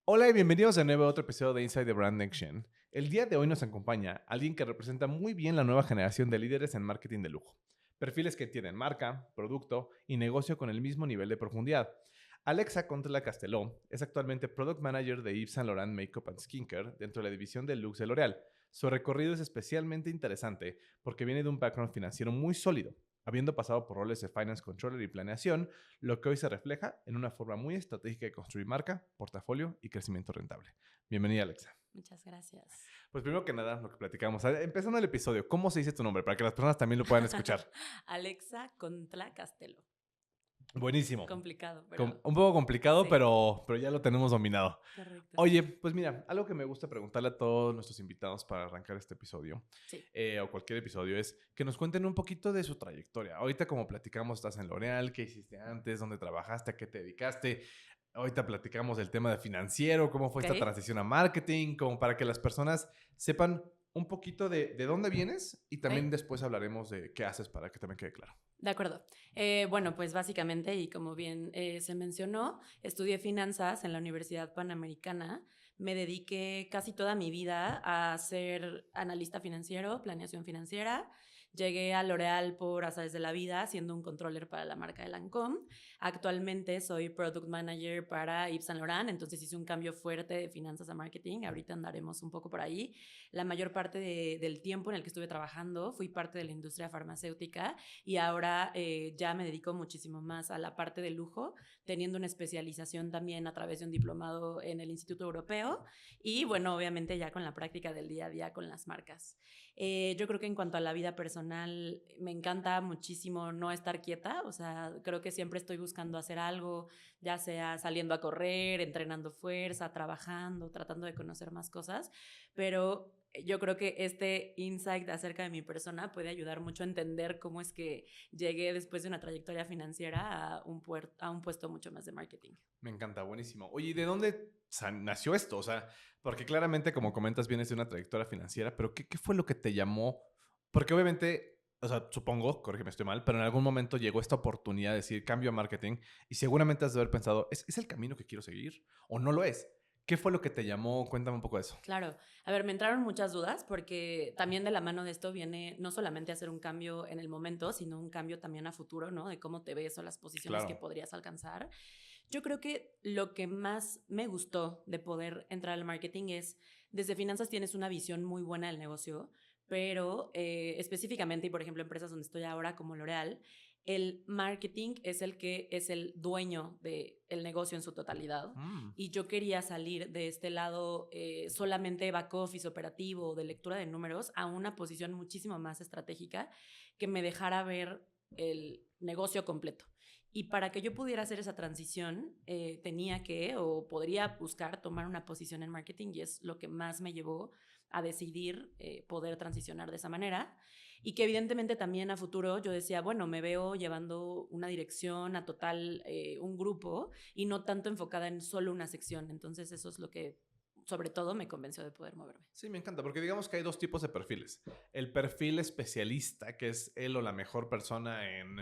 Hola y bienvenidos de nuevo a otro episodio de Inside the Brand Action. El día de hoy nos acompaña alguien que representa muy bien la nueva generación de líderes en marketing de lujo. Perfiles que tienen marca, producto y negocio con el mismo nivel de profundidad. Alexa Contla Casteló es actualmente Product Manager de Yves Saint Laurent Makeup and Skincare dentro de la división de Luxe de L'Oréal. Su recorrido es especialmente interesante porque viene de un background financiero muy sólido, habiendo pasado por roles de Finance Controller y planeación, lo que hoy se refleja en una forma muy estratégica de construir marca, portafolio y crecimiento rentable. Bienvenida, Alexa. Muchas gracias. Pues primero que nada, lo que platicamos, empezando el episodio, ¿cómo se dice tu nombre? Para que las personas también lo puedan escuchar. Alexa Contla Castelo. Buenísimo. Complicado, pero Un poco complicado, sí, pero ya lo tenemos dominado. correcto. Oye, pues mira, algo que me gusta preguntarle a todos nuestros invitados para arrancar este episodio, Sí, o cualquier episodio, es que nos cuenten un poquito de su trayectoria. Ahorita, como platicamos, estás en L'Oréal, ¿qué hiciste antes? ¿Dónde trabajaste? ¿A qué te dedicaste? Ahorita platicamos del tema de financiero, cómo fue ok. esta transición a marketing, como para que las personas sepan un poquito de dónde vienes y Ok, también después hablaremos de qué haces para que también quede claro. de acuerdo. Bueno, pues básicamente, y como bien se mencionó, estudié finanzas en la Universidad Panamericana. Me dediqué casi toda mi vida a ser analista financiero, planeación financiera. Llegué a L'Oréal por azares de la vida, siendo un controller para la marca de Lancôme. Actualmente soy Product Manager para Yves Saint Laurent, entonces hice un cambio fuerte de finanzas a marketing. Ahorita andaremos un poco por ahí. La mayor parte del tiempo en el que estuve trabajando fui parte de la industria farmacéutica y ahora ya me dedico muchísimo más a la parte de lujo, teniendo una especialización también a través de un diplomado en el Instituto Europeo y bueno, obviamente ya con la práctica del día a día con las marcas. Yo creo que en cuanto a la vida personal, me encanta muchísimo no estar quieta, o sea, creo que siempre estoy buscando hacer algo, ya sea saliendo a correr, entrenando fuerza, trabajando, tratando de conocer más cosas, pero yo creo que este insight acerca de mi persona puede ayudar mucho a entender cómo es que llegué después de una trayectoria financiera a un puesto mucho más de marketing. Me encanta, buenísimo. Oye, ¿y de dónde nació esto? O sea, porque claramente, como comentas, vienes de una trayectoria financiera, pero ¿qué fue lo que te llamó? Porque obviamente, o sea, supongo, corrígeme, estoy mal, pero en algún momento llegó esta oportunidad de decir cambio a marketing y seguramente has de haber pensado, ¿es el camino que quiero seguir o no lo es? ¿Qué fue lo que te llamó? Cuéntame un poco de eso. Claro, a ver, me entraron muchas dudas porque también de la mano de esto viene no solamente hacer un cambio en el momento, sino un cambio también a futuro, ¿no? De cómo te ves o las posiciones que Claro. podrías alcanzar. Yo creo que lo que más me gustó de poder entrar al marketing es, desde finanzas tienes una visión muy buena del negocio, pero específicamente, y por ejemplo, empresas donde estoy ahora como L'Oreal, el marketing es el que es el dueño del negocio en su totalidad. Mm, Y yo quería salir de este lado solamente back office operativo, de lectura de números, a una posición muchísimo más estratégica que me dejara ver el negocio completo. Y para que yo pudiera hacer esa transición, tenía que o podría buscar tomar una posición en marketing y es lo que más me llevó a decidir poder transicionar de esa manera. Y que evidentemente también a futuro yo decía, bueno, me veo llevando una dirección a total, un grupo y no tanto enfocada en solo una sección. Entonces eso es lo que sobre todo me convenció de poder moverme. sí, me encanta, porque digamos que hay dos tipos de perfiles. El perfil especialista, que es él o la mejor persona en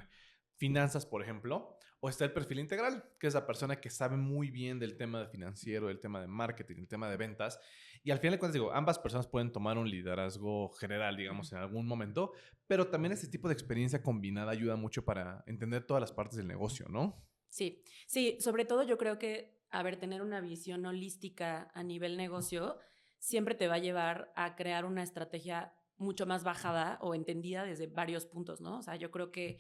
finanzas, por ejemplo, o está el perfil integral, que es la persona que sabe muy bien del tema de financiero, del tema de marketing, del tema de ventas. Y al final de cuentas, digo, ambas personas pueden tomar un liderazgo general, Uh -huh. digamos, en algún momento, pero también ese tipo de experiencia combinada ayuda mucho para entender todas las partes del negocio, ¿no? Sí, sí, sobre todo yo creo que, a ver, tener una visión holística a nivel negocio siempre te va a llevar a crear una estrategia mucho más bajada o entendida desde varios puntos, ¿no? O sea, yo creo que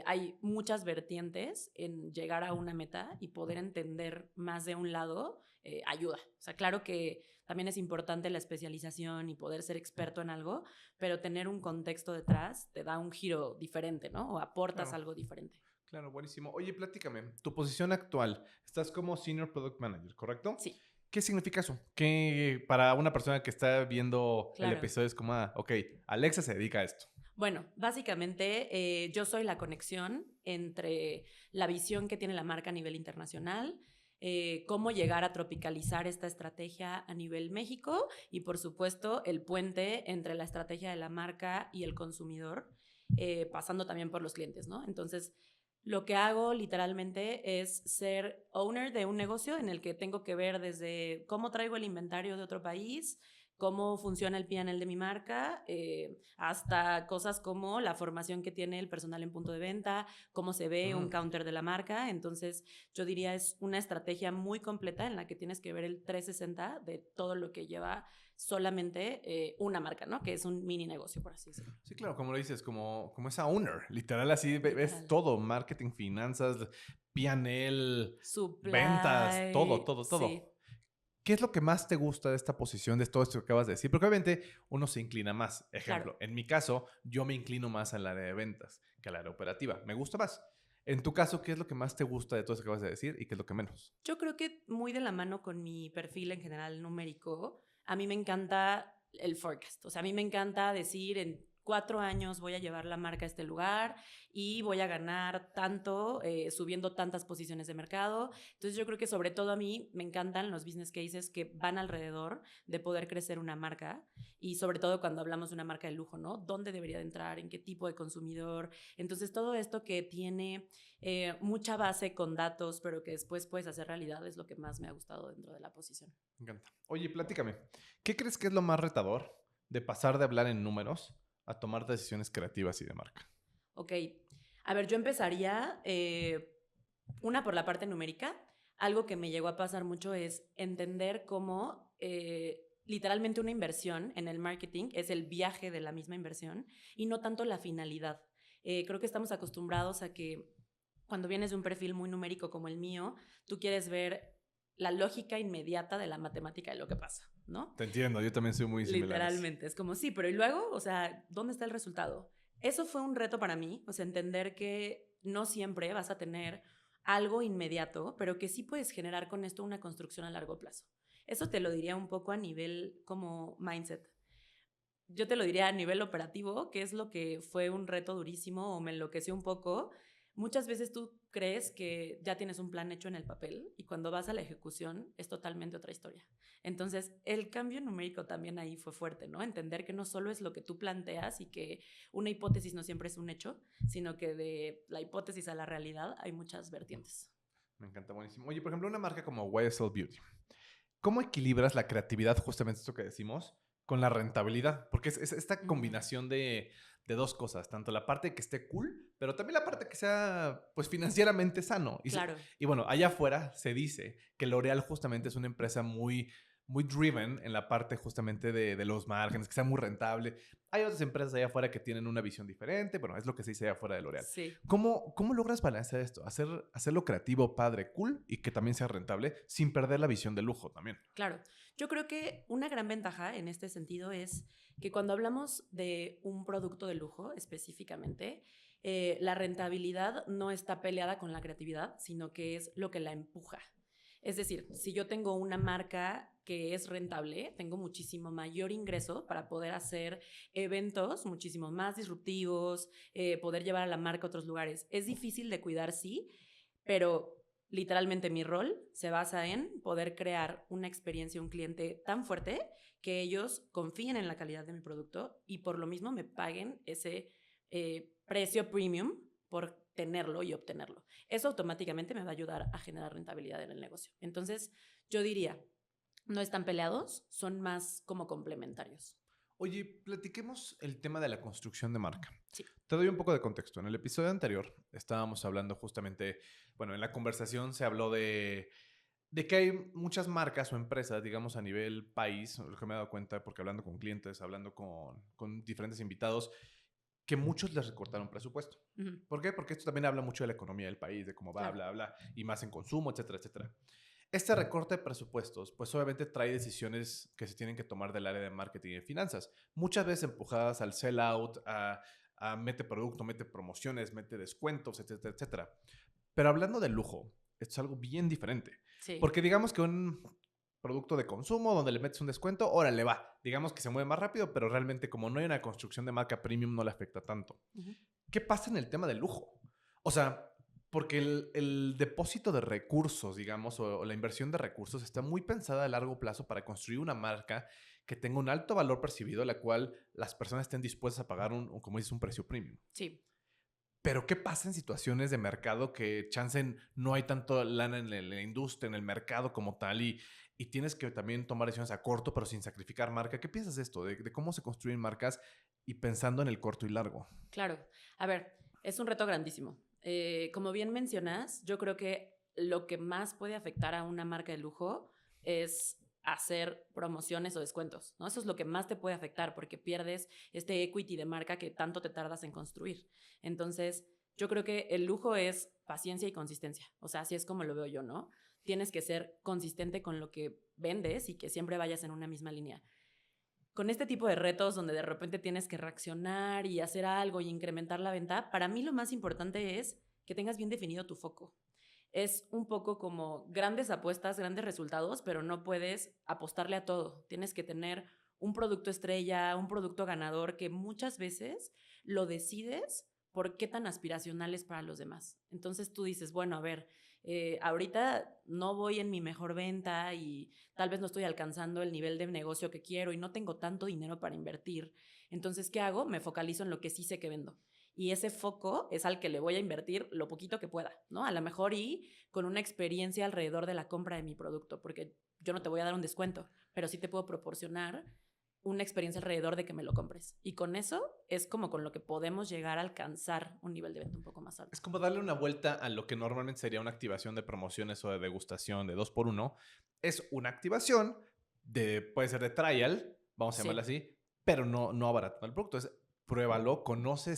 hay muchas vertientes en llegar a una meta y poder entender más de un lado ayuda. O sea, claro que también es importante la especialización y poder ser experto en algo, pero tener un contexto detrás te da un giro diferente, ¿no? O aportas Claro. algo diferente. Claro, buenísimo. Oye, platícame, tu posición actual, estás como Senior Product Manager, ¿correcto? Sí, ¿Qué significa eso? Que para una persona que está viendo el claro. episodio es como, ok, Alexa se dedica a esto. Bueno, básicamente yo soy la conexión entre la visión que tiene la marca a nivel internacional, cómo llegar a tropicalizar esta estrategia a nivel México y por supuesto el puente entre la estrategia de la marca y el consumidor, pasando también por los clientes, ¿no? Entonces, Lo que hago literalmente es ser owner de un negocio en el que tengo que ver desde cómo traigo el inventario de otro país, cómo funciona el P&L de mi marca, hasta cosas como la formación que tiene el personal en punto de venta, cómo se ve un counter de la marca. Entonces, yo diría es una estrategia muy completa en la que tienes que ver el 360 de todo lo que lleva solamente una marca, ¿no? Que es un mini negocio, por así decirlo. Sí, claro, como lo dices, como esa owner. Literal, así ves Literal. todo. Marketing, finanzas, P&L, ventas, todo, Supply, todo, sí, todo. ¿Qué es lo que más te gusta de esta posición, de todo esto que acabas de decir? Porque obviamente uno se inclina más. claro. Ejemplo, en mi caso, yo me inclino más al área de ventas que al área operativa. Me gusta más. En tu caso, ¿qué es lo que más te gusta de todo esto que acabas de decir y qué es lo que menos? Yo creo que muy de la mano con mi perfil en general numérico, a mí me encanta el forecast. O sea, a mí me encanta decir en 4 años voy a llevar la marca a este lugar y voy a ganar tanto, subiendo tantas posiciones de mercado. Entonces yo creo que sobre todo a mí me encantan los business cases que van alrededor de poder crecer una marca y sobre todo cuando hablamos de una marca de lujo, ¿no? ¿Dónde debería de entrar? ¿En qué tipo de consumidor? Entonces todo esto que tiene mucha base con datos, pero que después puedes hacer realidad, es lo que más me ha gustado dentro de la posición. Me encanta. Oye, platícame. ¿Qué crees que es lo más retador de pasar de hablar en números a tomar decisiones creativas y de marca? Ok, a ver, yo empezaría, una por la parte numérica. Algo que me llegó a pasar mucho es entender cómo literalmente una inversión en el marketing es el viaje de la misma inversión y no tanto la finalidad. Creo que estamos acostumbrados a que cuando vienes de un perfil muy numérico como el mío, tú quieres ver la lógica inmediata de la matemática de lo que pasa, ¿no? Te entiendo, yo también soy muy similar a eso. Literalmente, es como sí, pero ¿y luego? O sea, ¿dónde está el resultado? Eso fue un reto para mí, o sea, entender que no siempre vas a tener algo inmediato, pero que sí puedes generar con esto una construcción a largo plazo. Eso te lo diría un poco a nivel como mindset. Yo te lo diría a nivel operativo, que es lo que fue un reto durísimo o me enloqueció un poco. Muchas veces tú crees que ya tienes un plan hecho en el papel y cuando vas a la ejecución es totalmente otra historia. Entonces, el cambio numérico también ahí fue fuerte, ¿no? Entender que no solo es lo que tú planteas y que una hipótesis no siempre es un hecho, sino que de la hipótesis a la realidad hay muchas vertientes. Me encanta, buenísimo. Oye, por ejemplo, una marca como YSL Beauty. ¿Cómo equilibras la creatividad, justamente esto que decimos, con la rentabilidad? Porque es esta Mm, combinación de dos cosas, tanto la parte que esté cool, pero también la parte que sea, pues, financieramente sano. claro, Y bueno, allá afuera se dice que L'Oréal justamente es una empresa muy, muy driven en la parte justamente de los márgenes, que sea muy rentable. Hay otras empresas allá afuera que tienen una visión diferente, bueno, es lo que se dice allá afuera de L'Oréal. sí. ¿Cómo logras balancear esto? Hacerlo creativo, padre, cool y que también sea rentable sin perder la visión de lujo también. Claro, yo creo que una gran ventaja en este sentido es que cuando hablamos de un producto de lujo específicamente, la rentabilidad no está peleada con la creatividad, sino que es lo que la empuja. Es decir, si yo tengo una marca que es rentable, tengo muchísimo mayor ingreso para poder hacer eventos muchísimo más disruptivos, poder llevar a la marca a otros lugares. Es difícil de cuidar, sí, pero literalmente mi rol se basa en poder crear una experiencia a un cliente tan fuerte que ellos confíen en la calidad de mi producto y por lo mismo me paguen ese precio premium por tenerlo y obtenerlo. Eso automáticamente me va a ayudar a generar rentabilidad en el negocio. Entonces, yo diría, no están peleados, son más como complementarios. Oye, platiquemos el tema de la construcción de marca. Sí. Te doy un poco de contexto. En el episodio anterior estábamos hablando justamente, bueno, en la conversación se habló de que hay muchas marcas o empresas, digamos, a nivel país, lo que me he dado cuenta porque hablando con clientes, hablando con diferentes invitados, que muchos les recortaron presupuesto. Uh -huh. ¿Por qué? Porque esto también habla mucho de la economía del país, de cómo va, Claro. bla, bla, y más en consumo, etcétera, etcétera. Este recorte de presupuestos, pues obviamente trae decisiones que se tienen que tomar del área de marketing y de finanzas, muchas veces empujadas al sell-out, a mete producto, mete promociones, mete descuentos, etcétera, etcétera. Pero hablando de lujo, esto es algo bien diferente. Sí. Porque digamos que un producto de consumo donde le metes un descuento, órale va. Digamos que se mueve más rápido, pero realmente como no hay una construcción de marca premium no le afecta tanto. Uh -huh. ¿Qué pasa en el tema del lujo? O sea, porque el depósito de recursos, digamos, o la inversión de recursos está muy pensada a largo plazo para construir una marca que tenga un alto valor percibido, la cual las personas estén dispuestas a pagar como dices, un precio premium. Sí. Pero ¿qué pasa en situaciones de mercado que chancen no hay tanto lana en la industria, en el mercado como tal y tienes que también tomar decisiones a corto pero sin sacrificar marca? ¿Qué piensas de esto? De cómo se construyen marcas y pensando en el corto y largo. Claro. A ver, es un reto grandísimo. Como bien mencionas, yo creo que lo que más puede afectar a una marca de lujo es hacer promociones o descuentos, ¿no? Eso es lo que más te puede afectar porque pierdes este equity de marca que tanto te tardas en construir. Entonces, yo creo que el lujo es paciencia y consistencia. O sea, así es como lo veo yo, ¿no? Tienes que ser consistente con lo que vendes y que siempre vayas en una misma línea. Con este tipo de retos donde de repente tienes que reaccionar y hacer algo y incrementar la venta, para mí lo más importante es que tengas bien definido tu foco. Es un poco como grandes apuestas, grandes resultados, pero no puedes apostarle a todo. Tienes que tener un producto estrella, un producto ganador que muchas veces lo decides por qué tan aspiracional es para los demás. Entonces tú dices, bueno, a ver, ahorita no voy en mi mejor venta y tal vez no estoy alcanzando el nivel de negocio que quiero y no tengo tanto dinero para invertir. Entonces, ¿qué hago? Me focalizo en lo que sí sé que vendo. Y ese foco es al que le voy a invertir lo poquito que pueda, ¿no? A lo mejor y con una experiencia alrededor de la compra de mi producto, porque yo no te voy a dar un descuento, pero sí te puedo proporcionar una experiencia alrededor de que me lo compres. Y con eso es como con lo que podemos llegar a alcanzar un nivel de venta un poco más alto. Es como darle una vuelta a lo que normalmente sería una activación de promociones o de degustación de 2x1. Es una activación puede ser de trial, vamos a llamarla Sí. así, pero no abaratando el producto. Es pruébalo, conoce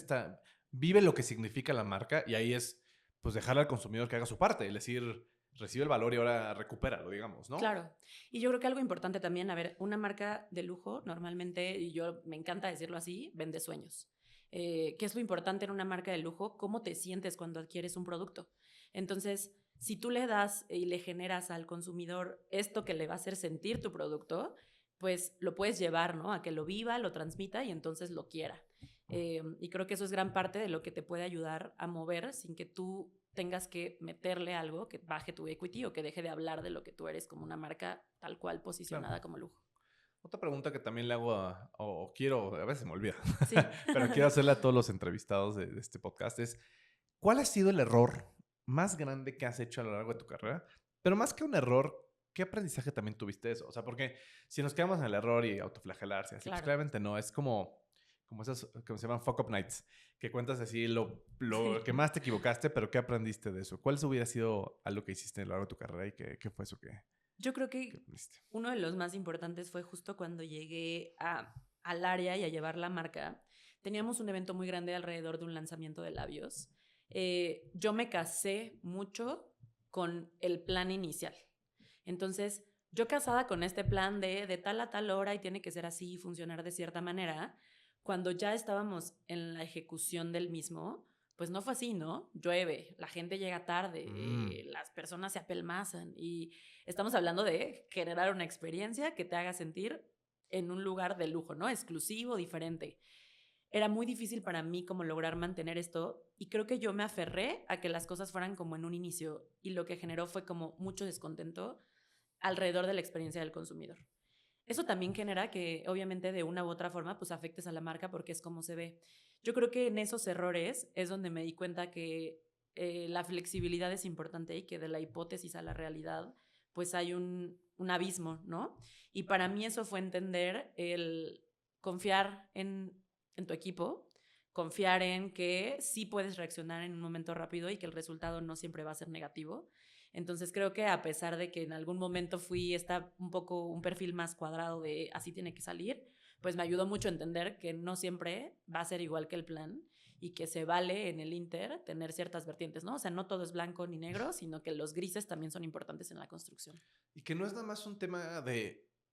vive lo que significa la marca y ahí es pues dejarle al consumidor que haga su parte, es decir, recibe el valor y ahora recupéralo, digamos, ¿no? Claro. Y yo creo que algo importante también, a ver, una marca de lujo normalmente, y yo me encanta decirlo así, vende sueños. ¿Qué es lo importante en una marca de lujo? ¿Cómo te sientes cuando adquieres un producto? Entonces, si tú le das y le generas al consumidor esto que le va a hacer sentir tu producto, pues lo puedes llevar, ¿no? A que lo viva, lo transmita y entonces lo quiera. Y creo que eso es gran parte de lo que te puede ayudar a mover sin que tú tengas que meterle algo que baje tu equity o que deje de hablar de lo que tú eres como una marca tal cual Claro. posicionada como lujo. Otra pregunta que también le hago o quiero, a veces me olvida, Sí. pero quiero hacerle a todos los entrevistados de este podcast es, ¿cuál ha sido el error más grande que has hecho a lo largo de tu carrera? Pero más que un error, ¿qué aprendizaje también tuviste de eso? O sea, porque si nos quedamos en el error y autoflagelarse, así, pues Claro. claramente no. Es como esas que se llaman fuck up nights, que cuentas así lo que Sí. más te equivocaste, pero ¿qué aprendiste de eso? ¿Cuál hubiera sido algo que hiciste a lo largo de tu carrera y qué fue eso Yo creo que que aprendiste? uno de los más importantes fue justo cuando llegué al área y a llevar la marca. Teníamos un evento muy grande alrededor de un lanzamiento de labios. Yo me casé mucho con el plan inicial. Entonces, yo casada con este plan de tal a tal hora y tiene que ser así y funcionar de cierta manera, cuando ya estábamos en la ejecución del mismo, pues no fue así, ¿no? Llueve, la gente llega tarde, Mm. las personas se apelmazan y estamos hablando de generar una experiencia que te haga sentir en un lugar de lujo, ¿no? Exclusivo, diferente. Era muy difícil para mí como lograr mantener esto y creo que yo me aferré a que las cosas fueran como en un inicio y lo que generó fue como mucho descontento alrededor de la experiencia del consumidor. Eso también genera que, obviamente, de una u otra forma, pues afectes a la marca porque es como se ve. Yo creo que en esos errores es donde me di cuenta que la flexibilidad es importante y que de la hipótesis a la realidad, pues hay un abismo, ¿no? Y para mí eso fue entender el confiar en tu equipo, confiar en que sí puedes reaccionar en un momento rápido y que el resultado no siempre va a ser negativo. Entonces creo que a pesar de que en algún momento un poco un perfil más cuadrado de así tiene que salir, pues me ayudó mucho a entender que no siempre va a ser igual que el plan y que se vale en el Inter tener ciertas vertientes, ¿no? O sea, no todo es blanco ni negro, sino que los grises también son importantes en la construcción. Y que no es nada más un tema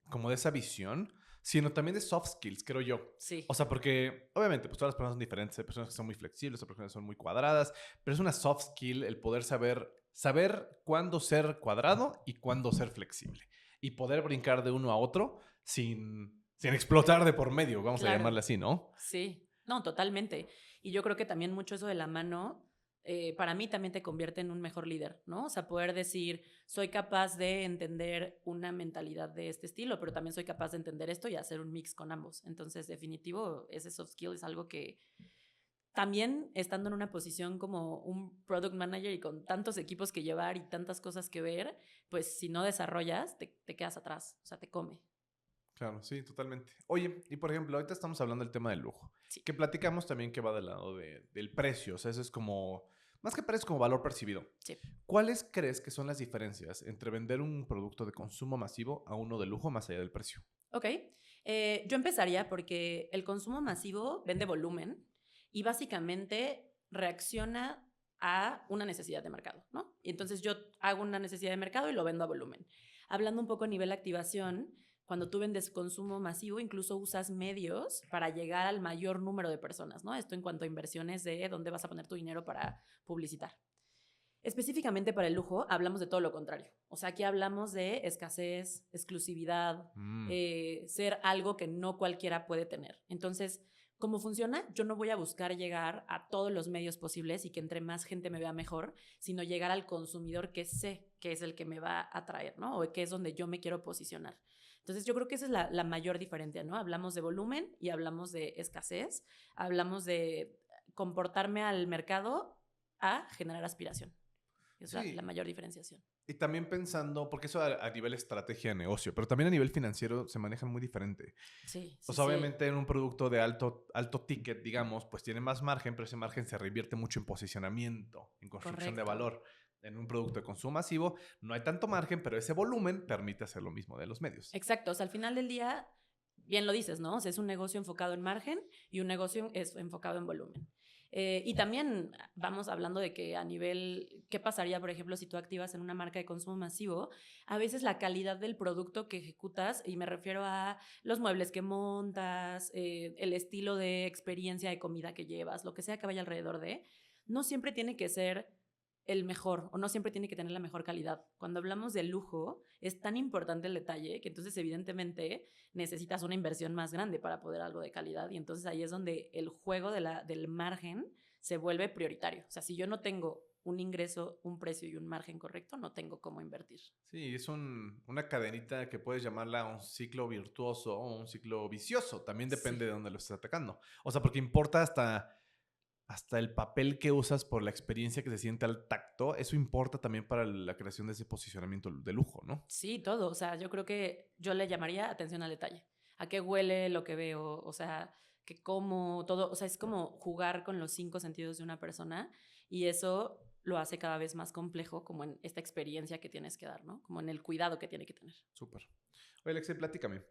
como de esa visión, sino también de soft skills, creo yo. O Sí, sea, porque obviamente pues todas las personas son diferentes, hay personas que son muy flexibles, hay personas que son muy cuadradas, pero es una soft skill el poder saber cuándo ser cuadrado y cuándo ser flexible. Y poder brincar de uno a otro sin explotar de por medio, vamos a claro. llamarle así, ¿no? Sí, no, totalmente. Y yo creo que también mucho eso de la mano, para mí también te convierte en un mejor líder, ¿no? O sea, poder decir, soy capaz de entender una mentalidad de este estilo, pero también soy capaz de entender esto y hacer un mix con ambos. Entonces, definitivo, ese soft skill es algo que también estando en una posición como un product manager y con tantos equipos que llevar y tantas cosas que ver, pues si no desarrollas, te quedas atrás, o sea, te come. Claro, sí, totalmente. Oye, y por ejemplo, ahorita estamos hablando del tema del lujo, Sí. que platicamos también que va del lado del precio, o sea, eso es como, más que precio, como valor percibido. Sí. ¿Cuáles crees que son las diferencias entre vender un producto de consumo masivo a uno de lujo más allá del precio? Ok. Yo empezaría porque el consumo masivo vende volumen y básicamente reacciona a una necesidad de mercado, ¿no? Y entonces yo hago una necesidad de mercado y lo vendo a volumen. Hablando un poco a nivel activación, cuando tú vendes consumo masivo, incluso usas medios para llegar al mayor número de personas, ¿no? Esto en cuanto a inversiones de dónde vas a poner tu dinero para publicitar. Específicamente para el lujo, hablamos de todo lo contrario. O sea, aquí hablamos de escasez, exclusividad, Mm, ser algo que no cualquiera puede tener. Entonces, ¿cómo funciona? Yo no voy a buscar llegar a todos los medios posibles y que entre más gente me vea mejor, sino llegar al consumidor que sé que es el que me va a atraer, ¿no? O que es donde yo me quiero posicionar. Entonces, yo creo que esa es la mayor diferencia, ¿no? Hablamos de volumen y hablamos de escasez, hablamos de comportarme al mercado a generar aspiración. Es la sí, mayor diferenciación. y también pensando, porque eso a nivel estrategia de negocio, pero también a nivel financiero se manejan muy diferente. Sí, O sí, sea, sí. obviamente en un producto de alto ticket, digamos, pues tiene más margen, pero ese margen se reinvierte mucho en posicionamiento, en construcción de Correcto. valor. En un producto de consumo masivo no hay tanto margen, pero ese volumen permite hacer lo mismo de los medios. Exacto. O sea, al final del día, bien lo dices, ¿no? O sea, es un negocio enfocado en margen y un negocio es enfocado en volumen. Y también vamos hablando de que a nivel, ¿qué pasaría, por ejemplo, si tú activas en una marca de consumo masivo? A veces la calidad del producto que ejecutas, y me refiero a los muebles que montas, el estilo de experiencia de comida que llevas, lo que sea que vaya alrededor de, no siempre tiene que ser el mejor o no siempre tiene que tener la mejor calidad. Cuando hablamos de lujo, es tan importante el detalle que entonces evidentemente necesitas una inversión más grande para poder algo de calidad y entonces ahí es donde el juego del margen se vuelve prioritario. O sea, si yo no tengo un ingreso, un precio y un margen correcto, no tengo cómo invertir. Sí, es una cadenita que puedes llamarla un ciclo virtuoso o un ciclo vicioso. También depende Sí. de dónde lo estés atacando. O sea, porque importa hasta el papel que usas por la experiencia que se siente al tacto. Eso importa también para la creación de ese posicionamiento de lujo, ¿no? Sí, todo. O sea, yo creo que yo le llamaría atención al detalle. ¿A qué huele lo que veo? O sea, que como todo. O sea, es como jugar con los 5 sentidos de una persona y eso lo hace cada vez más complejo como en esta experiencia que tienes que dar, ¿no? Como en el cuidado que tiene que tener. Súper. Oye, Alexei, platícame.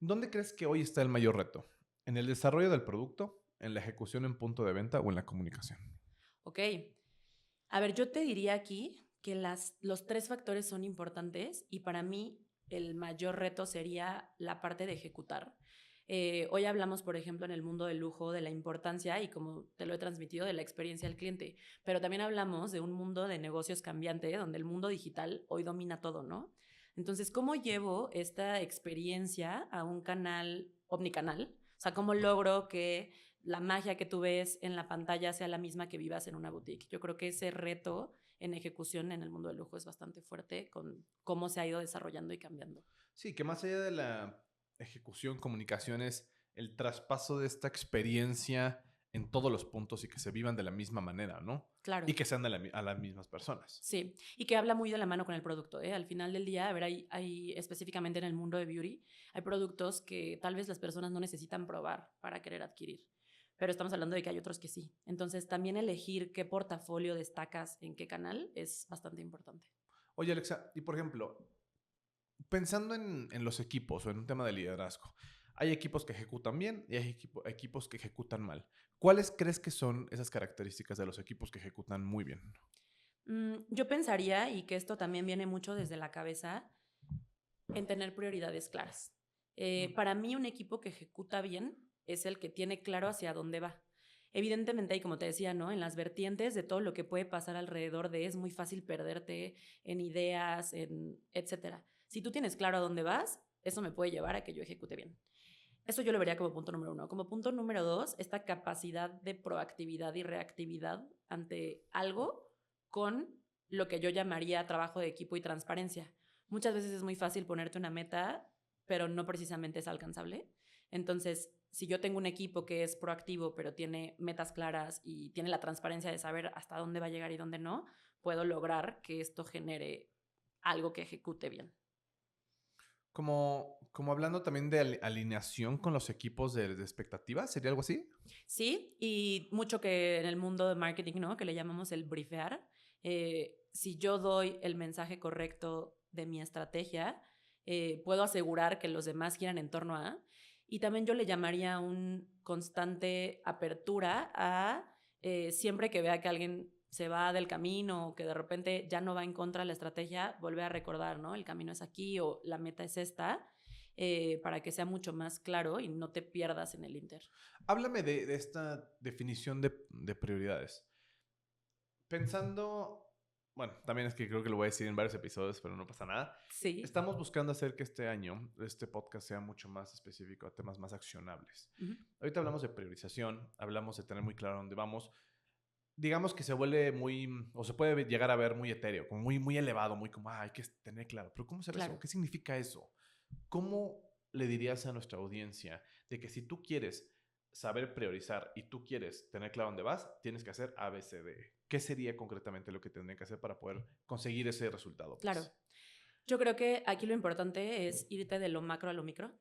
¿Dónde crees que hoy está el mayor reto? ¿En el desarrollo del producto, en la ejecución en punto de venta o en la comunicación? Ok. A ver, yo te diría aquí que los 3 factores son importantes y para mí el mayor reto sería la parte de ejecutar. Hoy hablamos, por ejemplo, en el mundo del lujo, de la importancia y como te lo he transmitido, de la experiencia del cliente, pero también hablamos de un mundo de negocios cambiante, donde el mundo digital hoy domina todo, ¿no? Entonces, ¿cómo llevo esta experiencia a un canal omnicanal? O sea, ¿cómo logro que la magia que tú ves en la pantalla sea la misma que vivas en una boutique? Yo creo que ese reto en ejecución en el mundo del lujo es bastante fuerte con cómo se ha ido desarrollando y cambiando. Sí, que más allá de la ejecución, comunicación es el traspaso de esta experiencia en todos los puntos y que se vivan de la misma manera, ¿no? Y Claro. que sean a las mismas personas. Sí, y que habla muy de la mano con el producto, ¿eh? Al final del día, a ver, hay específicamente en el mundo de beauty, hay productos que tal vez las personas no necesitan probar para querer adquirir, pero estamos hablando de que hay otros que sí. Entonces, también elegir qué portafolio destacas en qué canal es bastante importante. Oye, Alexa, y por ejemplo, pensando en los equipos o en un tema de liderazgo, hay equipos que ejecutan bien y hay equipos que ejecutan mal. ¿Cuáles crees que son esas características de los equipos que ejecutan muy bien? Yo pensaría, y que esto también viene mucho desde la cabeza, en tener prioridades claras. Mm. Para mí, un equipo que ejecuta bien es el que tiene claro hacia dónde va. Evidentemente, y como te decía, ¿no? En las vertientes de todo lo que puede pasar alrededor de es muy fácil perderte en ideas, en etcétera. Si tú tienes claro a dónde vas, eso me puede llevar a que yo ejecute bien. Eso yo lo vería como punto número 1. Como punto número 2, esta capacidad de proactividad y reactividad ante algo con lo que yo llamaría trabajo de equipo y transparencia. Muchas veces es muy fácil ponerte una meta, pero no precisamente es alcanzable. Entonces, si yo tengo un equipo que es proactivo, pero tiene metas claras y tiene la transparencia de saber hasta dónde va a llegar y dónde no, puedo lograr que esto genere algo que ejecute bien. Como hablando también de alineación con los equipos de expectativas, ¿sería algo así? Sí, y mucho que en el mundo de marketing, ¿no? Que le llamamos el briefear. Si yo doy el mensaje correcto de mi estrategia, puedo asegurar que los demás giran en torno a. Y también yo le llamaría un constante apertura a siempre que vea que alguien se va del camino o que de repente ya no va en contra de la estrategia, volver a recordar, ¿no? El camino es aquí o la meta es esta, para que sea mucho más claro y no te pierdas en el inter. Háblame de esta definición de prioridades. Pensando, bueno, también es que creo que lo voy a decir en varios episodios, pero no pasa nada. Sí. Estamos buscando hacer que este año este podcast sea mucho más específico a temas más accionables. Uh-huh. Ahorita hablamos de priorización, hablamos de tener muy claro dónde vamos. Digamos que se vuelve muy, o se puede llegar a ver muy etéreo, como muy elevado, muy como, hay que tener claro. Pero ¿cómo saber Claro. eso? ¿Qué significa eso? ¿Cómo le dirías a nuestra audiencia de que si tú quieres saber priorizar y tú quieres tener claro dónde vas, tienes que hacer A, B, C, D? ¿Qué sería concretamente lo que tendría que hacer para poder conseguir ese resultado? Claro. Yo creo que aquí lo importante es irte de lo macro a lo micro.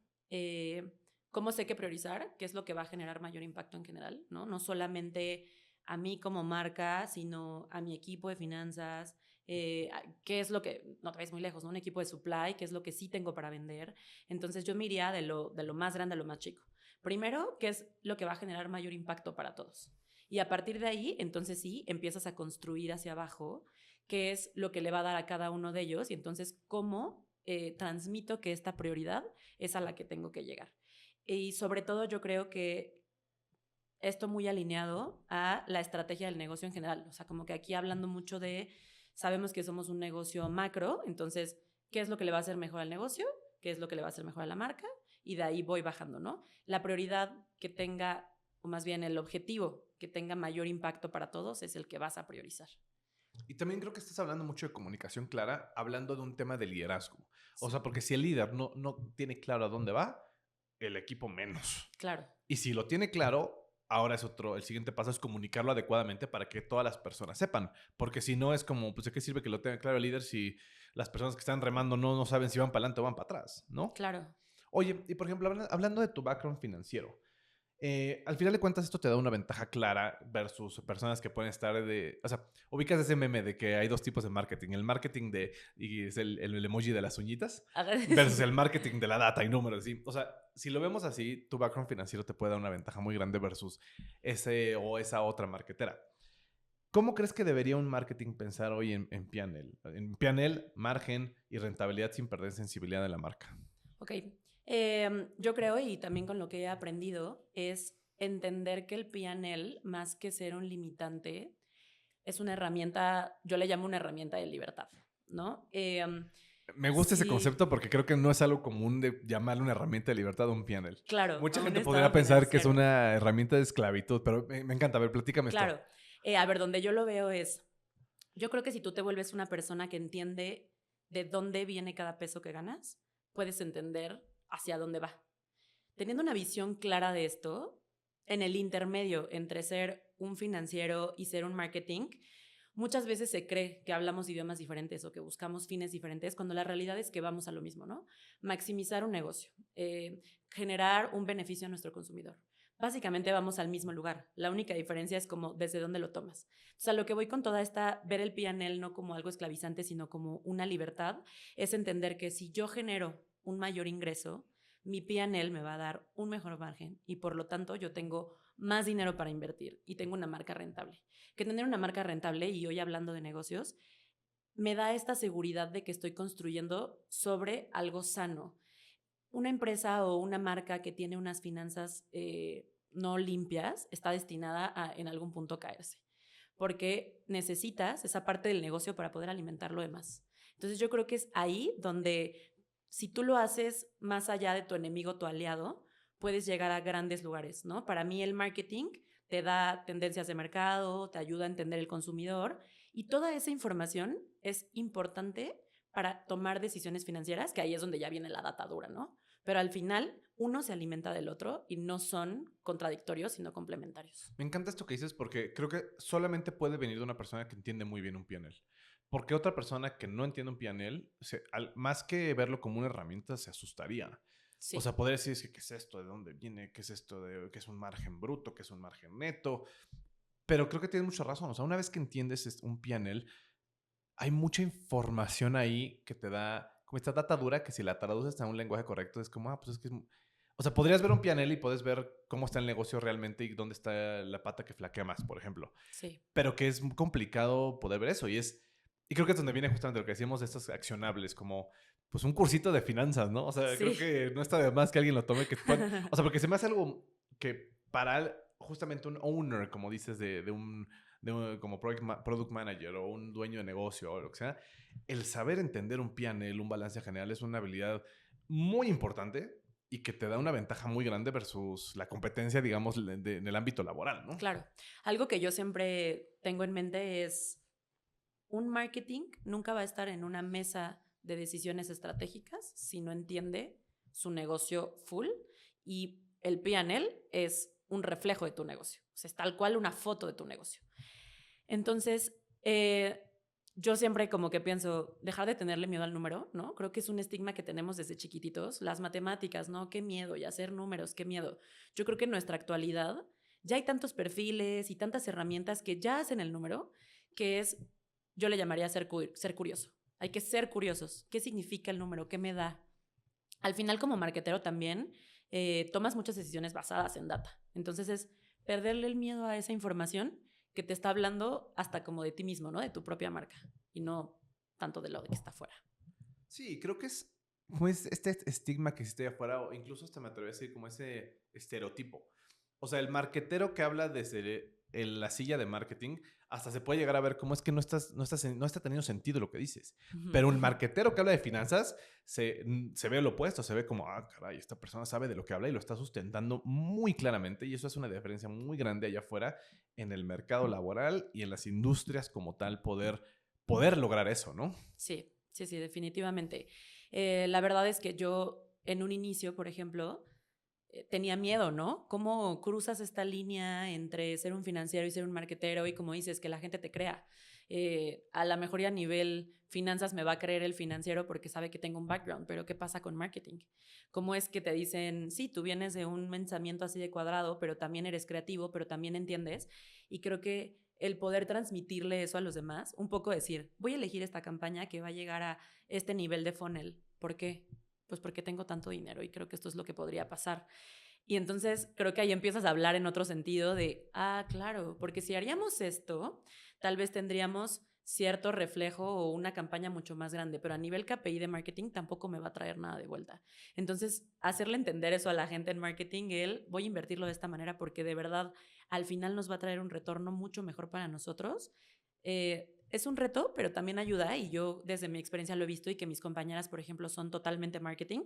¿Cómo sé qué priorizar? ¿Qué es lo que va a generar mayor impacto en general? No solamente a mí como marca, sino a mi equipo de finanzas. ¿Qué es lo que, no te vayas muy lejos, ¿no? Un equipo de supply, qué es lo que sí tengo para vender. Entonces yo me iría de lo más grande a lo más chico. Primero, ¿qué es lo que va a generar mayor impacto para todos? Y a partir de ahí, entonces sí, empiezas a construir hacia abajo qué es lo que le va a dar a cada uno de ellos y entonces cómo transmito que esta prioridad es a la que tengo que llegar. Y sobre todo yo creo que esto muy alineado a la estrategia del negocio en general. O sea, como que aquí hablando mucho de, sabemos que somos un negocio macro, entonces, ¿qué es lo que le va a hacer mejor al negocio? ¿Qué es lo que le va a hacer mejor a la marca? Y de ahí voy bajando, ¿no? La prioridad que tenga, o más bien el objetivo que tenga mayor impacto para todos es el que vas a priorizar. Y también creo que estás hablando mucho de comunicación clara, hablando de un tema de liderazgo. O Sí. sea, porque si el líder no tiene claro a dónde va, el equipo menos. Claro. Y si lo tiene claro, ahora es el siguiente paso es comunicarlo adecuadamente para que todas las personas sepan. Porque si no es como, pues, ¿de qué sirve que lo tenga claro el líder si las personas que están remando no saben si van para adelante o van para atrás, ¿no? Claro. Oye, y por ejemplo, hablando de tu background financiero, al final de cuentas esto te da una ventaja clara versus personas que pueden estar o sea, ubicas ese meme de que hay dos tipos de marketing. El marketing y es el emoji de las uñitas, versus el marketing de la data y números. ¿Sí? O sea, si lo vemos así, tu background financiero te puede dar una ventaja muy grande versus ese o esa otra marketera. ¿Cómo crees que debería un marketing pensar hoy en P&L? En P&L, margen y rentabilidad sin perder sensibilidad de la marca. Ok. Yo creo, y también con lo que he aprendido, es entender que el P&L, más que ser un limitante, es una herramienta, yo le llamo una herramienta de libertad, ¿no? Me gusta ese Sí, concepto porque creo que no es algo común de llamarle una herramienta de libertad a un P&L. claro, Mucha a un gente estado podría pensar que es financiero. una herramienta de esclavitud, pero me encanta. A ver, platícame esto. Claro. A ver, donde yo lo veo es, yo creo que si tú te vuelves una persona que entiende de dónde viene cada peso que ganas, puedes entender hacia dónde va. Teniendo una visión clara de esto, en el intermedio entre ser un financiero y ser un marketing, muchas veces se cree que hablamos idiomas diferentes o que buscamos fines diferentes, cuando la realidad es que vamos a lo mismo, ¿no? Maximizar un negocio, generar un beneficio a nuestro consumidor. Básicamente vamos al mismo lugar. La única diferencia es como desde dónde lo tomas. O sea, lo que voy con toda esta, ver el P&L no como algo esclavizante, sino como una libertad, es entender que si yo genero un mayor ingreso, mi P&L me va a dar un mejor margen y por lo tanto yo tengo más dinero para invertir y tengo una marca rentable. Que tener una marca rentable, y hoy hablando de negocios, me da esta seguridad de que estoy construyendo sobre algo sano. Una empresa o una marca que tiene unas finanzas no limpias está destinada a en algún punto caerse, porque necesitas esa parte del negocio para poder alimentar lo demás. Entonces yo creo que es ahí donde si tú lo haces más allá de tu enemigo, tu aliado, puedes llegar a grandes lugares, ¿no? Para mí el marketing te da tendencias de mercado, te ayuda a entender el consumidor y toda esa información es importante para tomar decisiones financieras, que ahí es donde ya viene la data dura, ¿no? pero al final uno se alimenta del otro y no son contradictorios, sino complementarios. Me encanta esto que dices porque creo que solamente puede venir de una persona que entiende muy bien un PNL. Porque otra persona que no entiende un PNL, más que verlo como una herramienta, se asustaría. O Sí, sea, podría decir, es que, ¿qué es esto? ¿De dónde viene? ¿Qué es esto? ¿Qué es un margen bruto? ¿Qué es un margen neto? Pero creo que tienes mucha razón. O sea, una vez que entiendes un PNL, hay mucha información ahí que te da, como esta data dura, que si la traduces a un lenguaje correcto, es como, pues es que es... O sea, podrías ver un PNL y puedes ver cómo está el negocio realmente y dónde está la pata que flaquea más, por ejemplo. sí, Pero que es muy complicado poder ver eso. Y creo que es donde viene justamente lo que decíamos de estos accionables, como pues un cursito de finanzas, ¿no? O sea, creo sí. que no está de más que alguien lo tome, o sea, porque se me hace algo que para justamente un owner, como dices, como product manager o un dueño de negocio o lo que sea, el saber entender un P&L, un balance general, es una habilidad muy importante y que te da una ventaja muy grande versus la competencia, digamos, en el ámbito laboral, ¿no? Claro. Algo que yo siempre tengo en mente es un marketing nunca va a estar en una mesa de decisiones estratégicas si no entiende su negocio full y el P&L es un reflejo de tu negocio. O sea, es tal cual una foto de tu negocio. Entonces, yo siempre como que pienso, dejar de tenerle miedo al número, ¿no? Creo que es un estigma que tenemos desde chiquititos. Las matemáticas, ¿no? Qué miedo, y hacer números, qué miedo. Yo creo que en nuestra actualidad ya hay tantos perfiles y tantas herramientas que ya hacen el número, que es, yo le llamaría ser curioso. Hay que ser curiosos. ¿Qué significa el número? ¿Qué me da? Al final, como marketero también, tomas muchas decisiones basadas en data. Entonces es perderle el miedo a esa información que te está hablando hasta como de ti mismo, ¿no? De tu propia marca y no tanto de lo que está afuera. Sí, creo que es pues este estigma que existe afuera, o incluso hasta me atrevo a decir como ese estereotipo. O sea, el marquetero que habla desde la silla de marketing, hasta se puede llegar a ver cómo es que no está teniendo sentido lo que dices. Pero el marquetero que habla de finanzas se ve lo opuesto, se ve como, ah, caray, esta persona sabe de lo que habla y lo está sustentando muy claramente. Y eso es una diferencia muy grande allá afuera en el mercado laboral y en las industrias como tal, poder lograr eso, ¿no? Sí, sí, sí, definitivamente. La verdad es que yo en un inicio, por ejemplo, tenía miedo, ¿no? ¿Cómo cruzas esta línea entre ser un financiero y ser un marketero? Y como dices, que la gente te crea. A la mejor y a nivel finanzas me va a creer el financiero porque sabe que tengo un background, pero ¿qué pasa con marketing? ¿Cómo es que te dicen, sí, tú vienes de un pensamiento así de cuadrado, pero también eres creativo, pero también entiendes? Y creo que el poder transmitirle eso a los demás, un poco decir, voy a elegir esta campaña que va a llegar a este nivel de funnel. ¿Por qué? Pues porque tengo tanto dinero y creo que esto es lo que podría pasar. Y entonces creo que ahí empiezas a hablar en otro sentido de, ah, claro, porque si haríamos esto, tal vez tendríamos cierto reflejo o una campaña mucho más grande, pero a nivel KPI de marketing tampoco me va a traer nada de vuelta. Entonces, hacerle entender eso a la gente en marketing, voy a invertirlo de esta manera porque de verdad al final nos va a traer un retorno mucho mejor para nosotros. Es un reto, pero también ayuda y yo desde mi experiencia lo he visto y que mis compañeras, por ejemplo, son totalmente marketing,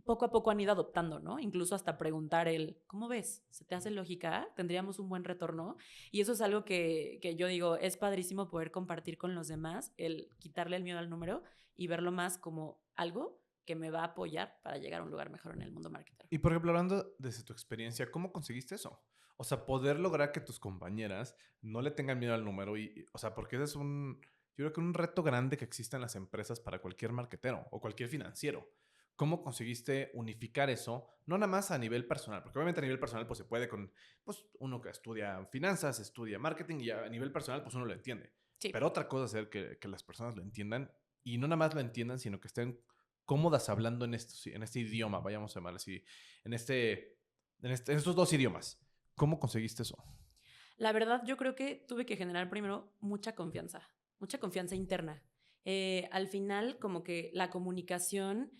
poco a poco han ido adoptando, ¿no? Incluso hasta preguntar ¿cómo ves? ¿Se te hace lógica? ¿Tendríamos un buen retorno? Y eso es algo que yo digo, es padrísimo poder compartir con los demás, el quitarle el miedo al número y verlo más como algo que me va a apoyar para llegar a un lugar mejor en el mundo marketer. Y por ejemplo, hablando desde tu experiencia, ¿cómo conseguiste eso? O sea, poder lograr que tus compañeras no le tengan miedo al número o sea, porque ese es yo creo que un reto grande que existe en las empresas para cualquier marketero o cualquier financiero. ¿Cómo conseguiste unificar eso? No nada más a nivel personal, porque obviamente a nivel personal pues se puede pues uno que estudia finanzas, estudia marketing y a nivel personal pues uno lo entiende. Sí. Pero otra cosa es hacer que las personas lo entiendan y no nada más lo entiendan, sino que estén cómodas hablando en este idioma, vayamos a llamar así, en estos dos idiomas. ¿Cómo conseguiste eso? La verdad, yo creo que tuve que generar primero mucha confianza interna. Al final, como que la comunicación,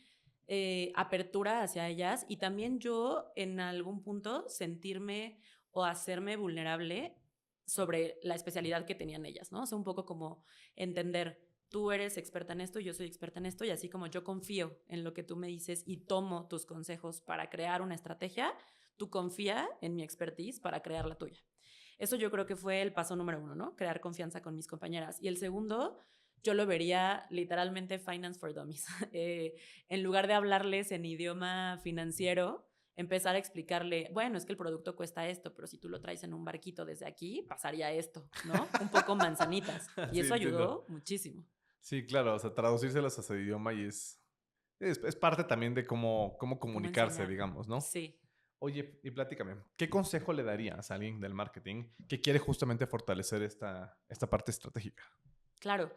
apertura hacia ellas y también yo en algún punto sentirme o hacerme vulnerable sobre la especialidad que tenían ellas, ¿no? O sea, un poco como entender, tú eres experta en esto, yo soy experta en esto y así como yo confío en lo que tú me dices y tomo tus consejos para crear una estrategia, tú confía en mi expertise para crear la tuya. Eso yo creo que fue el paso número uno, ¿no? Crear confianza con mis compañeras. Y el segundo, yo lo vería literalmente Finance for Dummies. En lugar de hablarles en idioma financiero, empezar a explicarle, bueno, es que el producto cuesta esto, pero si tú lo traes en un barquito desde aquí, pasaría esto, ¿no? Un poco manzanitas. Y Sí, eso entiendo. ayudó muchísimo. Sí, claro, o sea, traducírselas a su idioma y es parte también de cómo ¿Cómo comunicarse, enseñarlo? digamos, ¿no? Sí, Oye, y platícame, ¿qué consejo le darías a alguien del marketing que quiere justamente fortalecer esta parte estratégica? claro.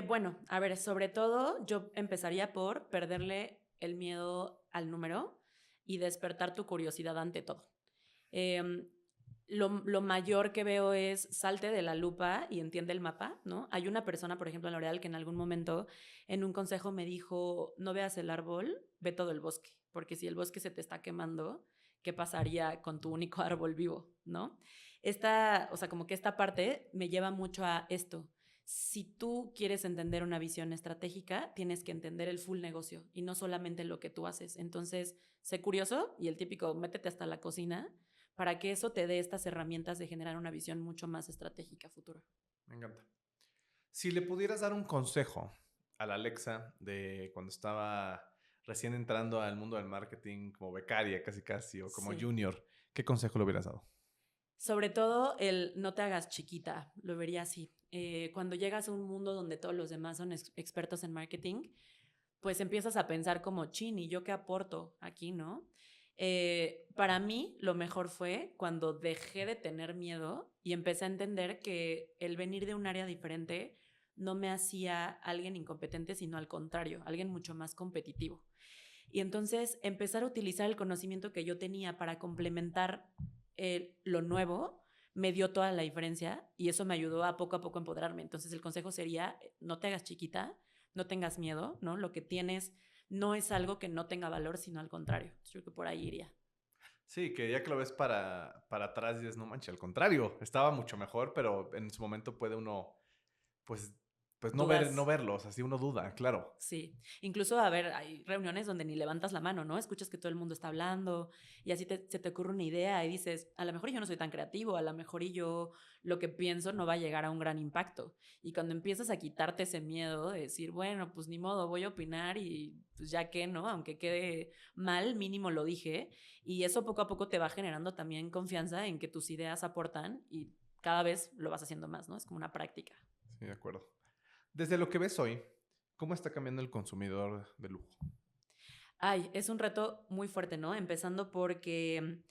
Bueno, a ver, sobre todo yo empezaría por perderle el miedo al número y despertar tu curiosidad ante todo. Em, lo mayor que veo es salte de la lupa y entiende el mapa, ¿no? Hay una persona, por ejemplo, en L'Oreal, que en algún momento en un consejo me dijo, no veas el árbol, ve todo el bosque, porque si el bosque se te está quemando, ¿qué pasaría con tu único árbol vivo, ¿no? O sea, como que esta parte me lleva mucho a esto. Si tú quieres entender una visión estratégica, tienes que entender el full negocio y no solamente lo que tú haces. Entonces, sé curioso y el típico, métete hasta la cocina para que eso te dé estas herramientas de generar una visión mucho más estratégica a futuro. Me encanta. Si le pudieras dar un consejo a la Alexa de cuando estaba recién entrando al mundo del marketing como becaria casi casi o como Sí. junior, ¿qué consejo le hubieras dado? Sobre todo el no te hagas chiquita, lo vería así. Cuando llegas a un mundo donde todos los demás son expertos en marketing, pues empiezas a pensar como, chin, ¿y yo qué aporto aquí, no? Para mí, lo mejor fue cuando dejé de tener miedo y empecé a entender que el venir de un área diferente no me hacía alguien incompetente, sino al contrario, alguien mucho más competitivo. Y entonces empezar a utilizar el conocimiento que yo tenía para complementar lo nuevo me dio toda la diferencia y eso me ayudó a poco empoderarme. Entonces el consejo sería, no te hagas chiquita, no tengas miedo, ¿no? Lo que tienes no es algo que no tenga valor, sino al contrario. Yo creo que por ahí iría. Sí, que ya que lo ves para atrás dices, no manches, al contrario, estaba mucho mejor, pero en su momento puede uno, pues, pues no Dudas. verlo, o sea, si uno duda, claro. Sí, incluso, a ver, hay reuniones donde ni levantas la mano, ¿no? Escuchas que todo el mundo está hablando y así se te ocurre una idea y dices, a lo mejor yo no soy tan creativo, a lo mejor y yo lo que pienso no va a llegar a un gran impacto. Y cuando empiezas a quitarte ese miedo de decir, bueno, pues ni modo, voy a opinar y pues ya que, ¿no? Aunque quede mal, mínimo lo dije. Y eso poco a poco te va generando también confianza en que tus ideas aportan y cada vez lo vas haciendo más, ¿no? Es como una práctica. Sí, de acuerdo. Desde lo que ves hoy, ¿cómo está cambiando el consumidor de lujo? Ay, es un reto muy fuerte, ¿no? Empezando porque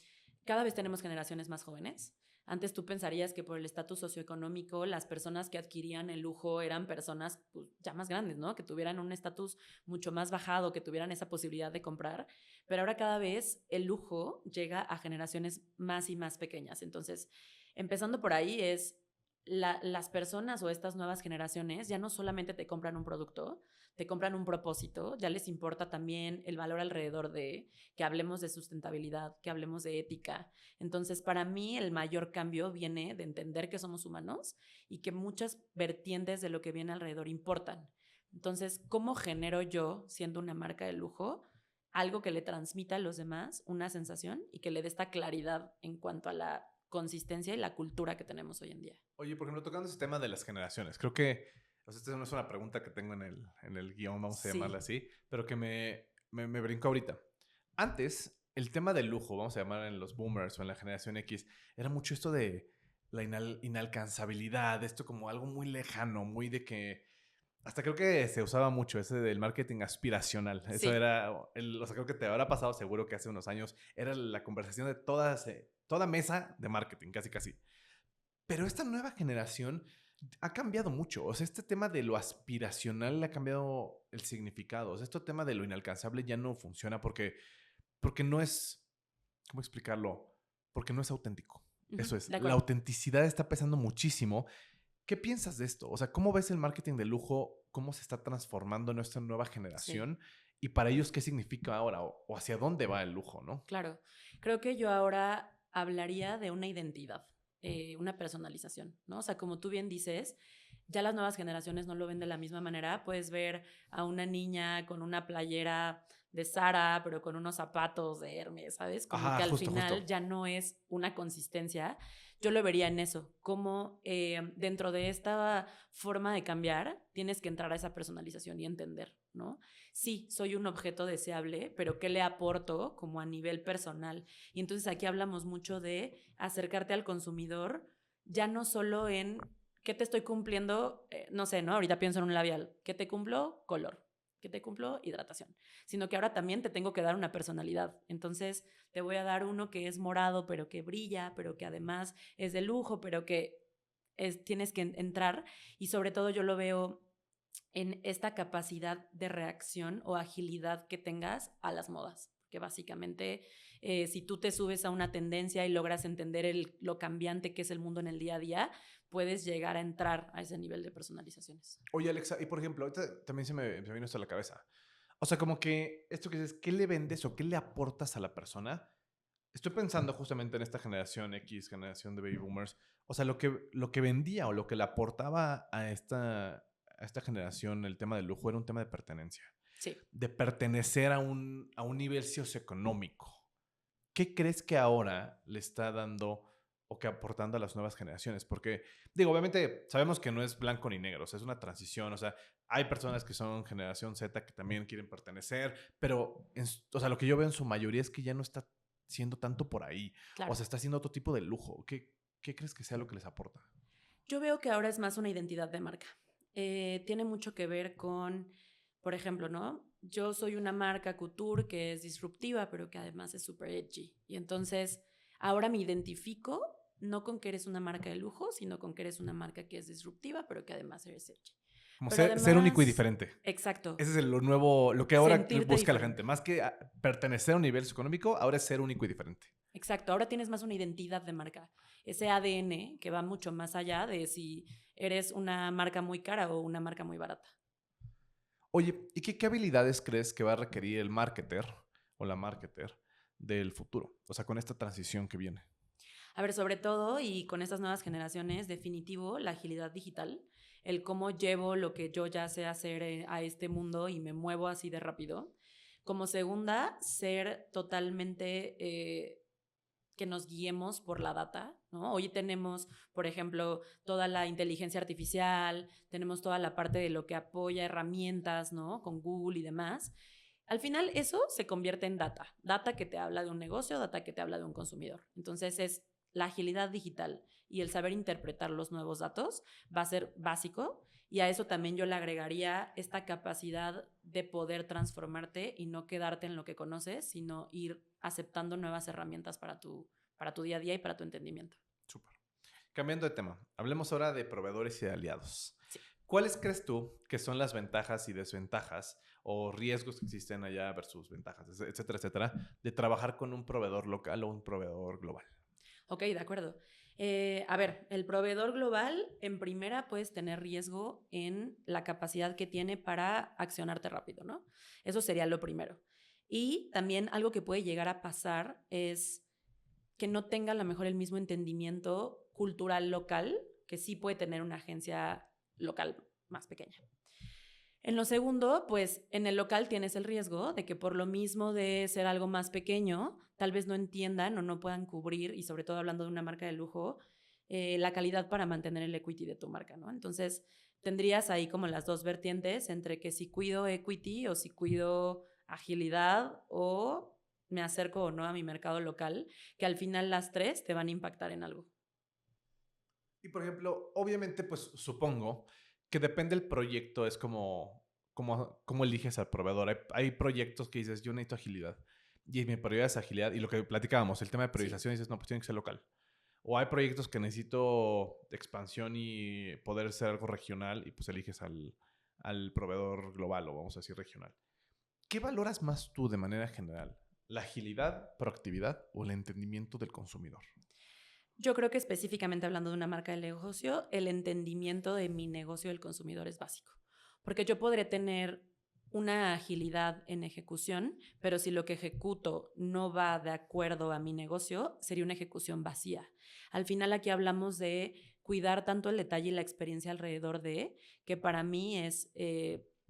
cada vez tenemos generaciones más jóvenes. Antes tú pensarías que por el estatus socioeconómico las personas que adquirían el lujo eran personas pues, ya más grandes, ¿no? Que tuvieran un estatus mucho más bajado, que tuvieran esa posibilidad de comprar. Pero ahora cada vez el lujo llega a generaciones más y más pequeñas. Entonces, empezando por ahí es las personas o estas nuevas generaciones ya no solamente te compran un producto, te compran un propósito, ya les importa también el valor alrededor de que hablemos de sustentabilidad, que hablemos de ética. Entonces, para mí el mayor cambio viene de entender que somos humanos y que muchas vertientes de lo que viene alrededor importan. Entonces, ¿cómo genero yo, siendo una marca de lujo, algo que le transmita a los demás una sensación y que le dé esta claridad en cuanto a la consistencia y la cultura que tenemos hoy en día? Oye, por ejemplo, tocando ese tema de las generaciones, creo que, o sea, esta no es una pregunta que tengo en el guión, vamos a llamarla Sí, así, pero que me brincó ahorita. Antes, el tema del lujo, vamos a llamar en los boomers o en la generación X, era mucho esto de la inalcanzabilidad, esto como algo muy lejano, muy de que hasta creo que se usaba mucho ese del marketing aspiracional. Eso sí, era, o sea, creo que te habrá pasado seguro que hace unos años era la conversación de toda mesa de marketing, casi casi. Pero esta nueva generación ha cambiado mucho. O sea, este tema de lo aspiracional le ha cambiado el significado. O sea, este tema de lo inalcanzable ya no funciona porque no es, ¿cómo explicarlo? Porque no es auténtico. ujú, Eso es, de la acuerdo. autenticidad está pesando muchísimo. ¿Qué piensas de esto? O sea, ¿cómo ves el marketing de lujo? ¿Cómo se está transformando en esta nueva Sí. generación? Y para ellos, ¿qué significa ahora? O hacia dónde va el lujo, ¿no? Claro, creo que yo ahora hablaría de una identidad, una personalización, ¿no? O sea, como tú bien dices, ya las nuevas generaciones no lo ven de la misma manera. Puedes ver a una niña con una playera de Zara, pero con unos zapatos de Hermes, ¿sabes? Como Ajá, que al justo, justo. final ya no es una consistencia. yo lo vería en eso, como dentro de esta forma de cambiar, tienes que entrar a esa personalización y entender, ¿no? Sí, soy un objeto deseable, pero ¿qué le aporto como a nivel personal? Y entonces aquí hablamos mucho de acercarte al consumidor, ya no solo en qué te estoy cumpliendo, no sé, ¿no? Ahorita pienso en un labial, ¿qué te cumplo? Color. ¿Qué te cumplo? Hidratación. Sino que ahora también te tengo que dar una personalidad. Entonces, te voy a dar uno que es morado, pero que brilla, pero que además es de lujo, pero que tienes que entrar. Y sobre todo yo lo veo en esta capacidad de reacción o agilidad que tengas a las modas. Que básicamente, si tú te subes a una tendencia y logras entender lo cambiante que es el mundo en el día a día, puedes llegar a entrar a ese nivel de personalizaciones. Oye, Alexa, y por ejemplo, ahorita también se me vino esto a la cabeza. O sea, como que esto que dices, ¿qué le vendes o qué le aportas a la persona? Estoy pensando justamente en esta generación X, generación de baby boomers. O sea, lo que vendía o lo que le aportaba a esta generación el tema del lujo era un tema de pertenencia, Sí. de pertenecer a un nivel socioeconómico. ¿Qué crees que ahora le está dando o que aportando a las nuevas generaciones? Porque, digo, obviamente sabemos que no es blanco ni negro, o sea, es una transición, o sea, hay personas que son generación Z que también quieren pertenecer, pero, o sea, lo que yo veo en su mayoría es que ya no está siendo tanto por ahí, o Claro. sea, está siendo otro tipo de lujo. ¿Qué crees que sea lo que les aporta? Yo veo que ahora es más una identidad de marca. Tiene mucho que ver con, por ejemplo, ¿no? Yo soy una marca couture que es disruptiva, pero que además es súper edgy. Y entonces ahora me identifico no con que eres una marca de lujo, sino con que eres una marca que es disruptiva, pero que además eres edgy. Como Pero ser único y además, diferente. exacto, Ese es lo nuevo, lo que ahora sentirte busca la gente. diferente. Más que pertenecer a un nivel socioeconómico, ahora es ser único y diferente. Exacto, ahora tienes más una identidad de marca. Ese ADN que va mucho más allá de si eres una marca muy cara o una marca muy barata. Oye, ¿y qué habilidades crees que va a requerir el marketer o la marketer del futuro? O sea, con esta transición que viene. A ver, sobre todo y con estas nuevas generaciones, definitivo, la agilidad digital, el cómo llevo lo que yo ya sé hacer a este mundo y me muevo así de rápido. Como segunda, ser totalmente que nos guiemos por la data, ¿no? Hoy tenemos, por ejemplo, toda la inteligencia artificial, tenemos toda la parte de lo que apoya herramientas, ¿no? Con Google y demás. Al final eso se convierte en data, data que te habla de un negocio, data que te habla de un consumidor. Entonces es la agilidad digital y el saber interpretar los nuevos datos va a ser básico y a eso también yo le agregaría esta capacidad de poder transformarte y no quedarte en lo que conoces, sino ir aceptando nuevas herramientas para tu día a día y para tu entendimiento. Súper. Cambiando de tema, hablemos ahora de proveedores y de aliados. Sí. ¿Cuáles crees tú que son las ventajas y desventajas o riesgos que existen allá versus ventajas, etcétera, etcétera, de trabajar con un proveedor local o un proveedor global? Ok, de acuerdo. A ver, el proveedor global, en primera, puedes tener riesgo en la capacidad que tiene para accionarte rápido, ¿no? Eso sería lo primero. Y también algo que puede llegar a pasar es que no tenga a lo mejor el mismo entendimiento cultural local que sí puede tener una agencia local más pequeña. En lo segundo, pues en el local tienes el riesgo de que por lo mismo de ser algo más pequeño, tal vez no entiendan o no puedan cubrir, y sobre todo hablando de una marca de lujo, la calidad para mantener el equity de tu marca, ¿no? Entonces, tendrías ahí como las dos vertientes entre que si cuido equity o si cuido agilidad o me acerco o no a mi mercado local, que al final las tres te van a impactar en algo. Y por ejemplo, obviamente, pues supongo que depende del proyecto, es como eliges al proveedor. Hay proyectos que dices, yo necesito agilidad. Y mi prioridad es agilidad. Y lo que platicábamos, el tema de Sí. priorización, dices, no, pues tiene que ser local. O hay proyectos que necesito expansión y poder ser algo regional y pues eliges al proveedor global o vamos a decir regional. ¿Qué valoras más tú de manera general? ¿La agilidad, proactividad o el entendimiento del consumidor? Yo creo que específicamente hablando de una marca de negocio, el entendimiento de mi negocio del consumidor es básico. Porque yo podré tener una agilidad en ejecución, pero si lo que ejecuto no va de acuerdo a mi negocio, sería una ejecución vacía. Al final aquí hablamos de cuidar tanto el detalle y la experiencia alrededor de, que para mí es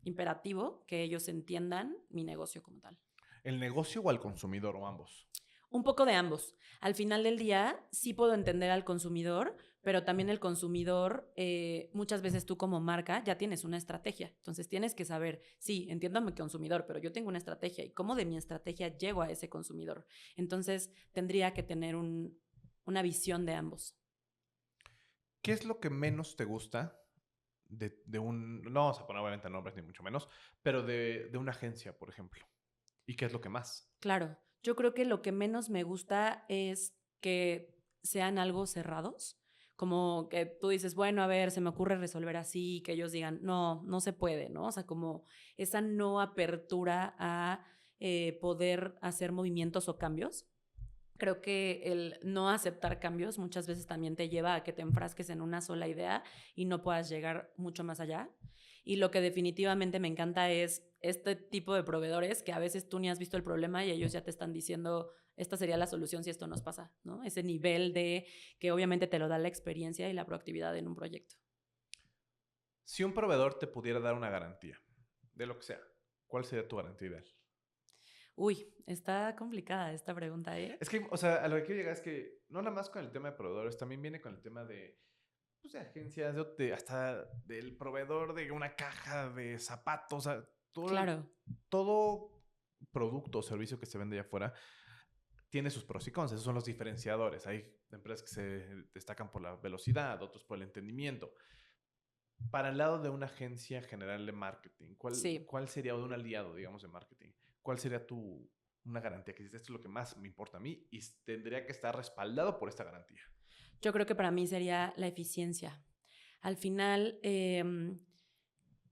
imperativo que ellos entiendan mi negocio como tal. ¿El negocio o al consumidor o ambos? Un poco de ambos. Al final del día, sí puedo entender al consumidor, pero también el consumidor, muchas veces tú como marca ya tienes una estrategia. Entonces tienes que saber, sí, entiendo a mi consumidor, pero yo tengo una estrategia y cómo de mi estrategia llego a ese consumidor. Entonces tendría que tener una visión de ambos. ¿Qué es lo que menos te gusta de un... No vamos a poner obviamente nombres ni mucho menos, pero de una agencia, por ejemplo? ¿Y qué es lo que más? Claro, yo creo que lo que menos me gusta es que sean algo cerrados, como que tú dices, bueno, a ver, se me ocurre resolver así, que ellos digan, no, no se puede, ¿no? O sea, como esa no apertura a poder hacer movimientos o cambios. Creo que el no aceptar cambios muchas veces también te lleva a que te enfrasques en una sola idea y no puedas llegar mucho más allá. Y lo que definitivamente me encanta es este tipo de proveedores que a veces tú ni has visto el problema y ellos ya te están diciendo, esta sería la solución si esto nos pasa, ¿no? Ese nivel de que obviamente te lo da la experiencia y la proactividad en un proyecto. Si un proveedor te pudiera dar una garantía, de lo que sea, ¿cuál sería tu garantía ideal? Uy, está complicada esta pregunta, ¿eh? Es que, o sea, a lo que quiero llegar es que no nada más con el tema de proveedores, también viene con el tema de, pues, de agencias, hasta del proveedor de una caja de zapatos, o sea, Claro, todo producto o servicio que se vende allá afuera tiene sus pros y cons. Esos son los diferenciadores. Hay empresas que se destacan por la velocidad, otros por el entendimiento. Para el lado de una agencia general de marketing, sí. ¿cuál sería, o de un aliado, digamos, de marketing, cuál sería una garantía? Que dices, esto es lo que más me importa a mí y tendría que estar respaldado por esta garantía. Yo creo que para mí sería la eficiencia. Al final,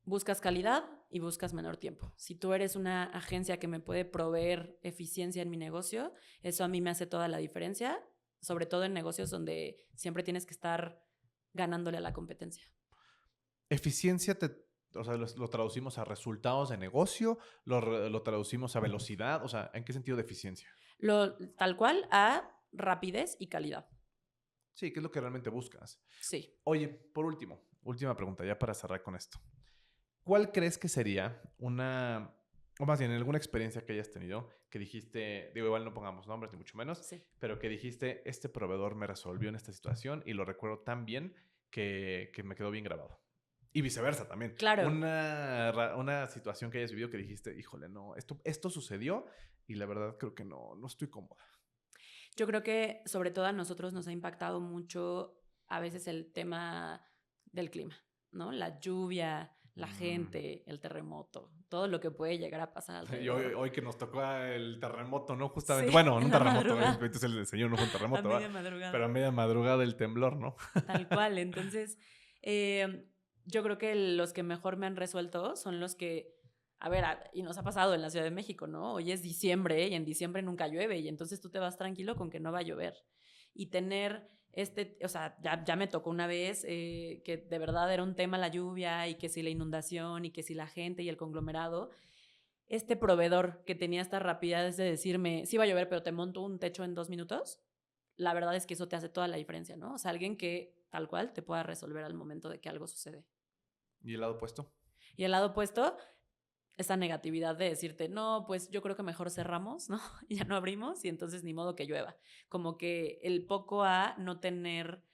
buscas calidad y buscas menor tiempo. Si tú eres una agencia que me puede proveer eficiencia en mi negocio, eso a mí me hace toda la diferencia, sobre todo en negocios donde siempre tienes que estar ganándole a la competencia. Eficiencia, o sea, lo traducimos a resultados de negocio, lo traducimos a velocidad, o sea, ¿en qué sentido de eficiencia? Tal cual a rapidez y calidad. Sí, ¿qué es lo que realmente buscas? Sí. Oye, por último, última pregunta, ya para cerrar con esto. ¿Cuál crees que sería o más bien, alguna experiencia que hayas tenido que dijiste, digo, igual no pongamos nombres ni mucho menos, Sí. pero que dijiste, este proveedor me resolvió en esta situación y lo recuerdo tan bien que me quedó bien grabado? Y viceversa también. Claro. Una situación que hayas vivido que dijiste, híjole, no, esto sucedió y la verdad creo que no estoy cómoda. Yo creo que sobre todo a nosotros nos ha impactado mucho a veces el tema del clima, ¿no? La lluvia, la Mm. gente, el terremoto, todo lo que puede llegar a pasar Y hoy, alrededor. hoy que nos tocó el terremoto, ¿no? Justamente, Sí, bueno, no en un la terremoto, madrugada, entonces el señor no fue un a terremoto, ¿va? media Pero a madrugada, media madrugada el temblor, ¿no? tal cual. Entonces, yo creo que los que mejor me han resuelto son los que, a ver, y nos ha pasado en la Ciudad de México, ¿no? Hoy es diciembre y en diciembre nunca llueve y entonces tú te vas tranquilo con que no va a llover. Y tener o sea, ya me tocó una vez que de verdad era un tema la lluvia y que si la inundación y que si la gente y el conglomerado, este proveedor que tenía esta rapidez de decirme, sí va a llover, pero te monto un techo en 2 minutos, la verdad es que eso te hace toda la diferencia, ¿no? O sea, alguien que tal cual te pueda resolver al momento de que algo sucede. ¿Y el lado opuesto? Y el lado opuesto, esa negatividad de decirte, no, pues yo creo que mejor cerramos, ¿no? Y ya no abrimos y entonces ni modo que llueva. Como que el poco a no tener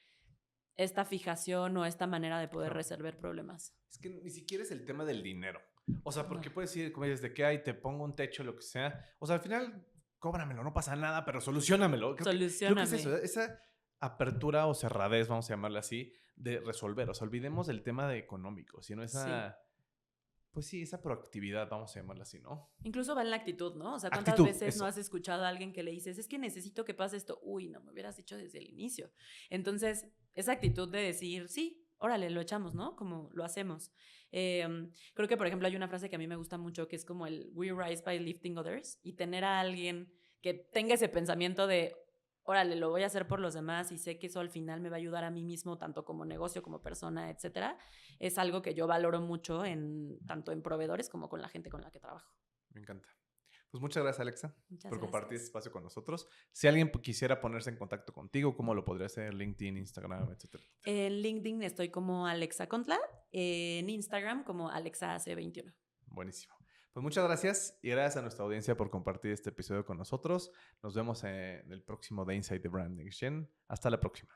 esta fijación o esta manera de poder Claro. resolver problemas. Es que ni siquiera es el tema del dinero. O sea, No. porque puedes decir, como dices, de que hay, te pongo un techo, lo que sea. O sea, al final, cóbramelo, no pasa nada, pero solucionamelo. Creo que es eso, Solucioname. esa apertura o cerradez, vamos a llamarla así, de resolver. O sea, olvidemos del tema de económico, sino Sí. esa, pues sí, esa proactividad, vamos a llamarla así, ¿no? Incluso va en la actitud, ¿no? O sea, ¿cuántas Actitud, veces no eso. has escuchado a alguien que le dices, es que necesito que pase esto? Uy, no me hubieras dicho desde el inicio. Entonces, esa actitud de decir, sí, órale, lo echamos, ¿no? Como lo hacemos. Creo que, por ejemplo, hay una frase que a mí me gusta mucho que es como el we rise by lifting others y tener a alguien que tenga ese pensamiento de, órale, lo voy a hacer por los demás y sé que eso al final me va a ayudar a mí mismo, tanto como negocio, como persona, etcétera, es algo que yo valoro mucho tanto en proveedores como con la gente con la que trabajo. Me encanta. Pues muchas gracias, Alexa, Muchas por compartir este gracias. espacio con nosotros. Si alguien quisiera ponerse en contacto contigo, ¿cómo lo podría hacer? LinkedIn, Instagram, etcétera. En LinkedIn estoy como Alexa Contla, en Instagram como AlexaAC21. Buenísimo. Pues muchas gracias y gracias a nuestra audiencia por compartir este episodio con nosotros. Nos vemos en el próximo de Inside the Brand Next Gen. Hasta la próxima.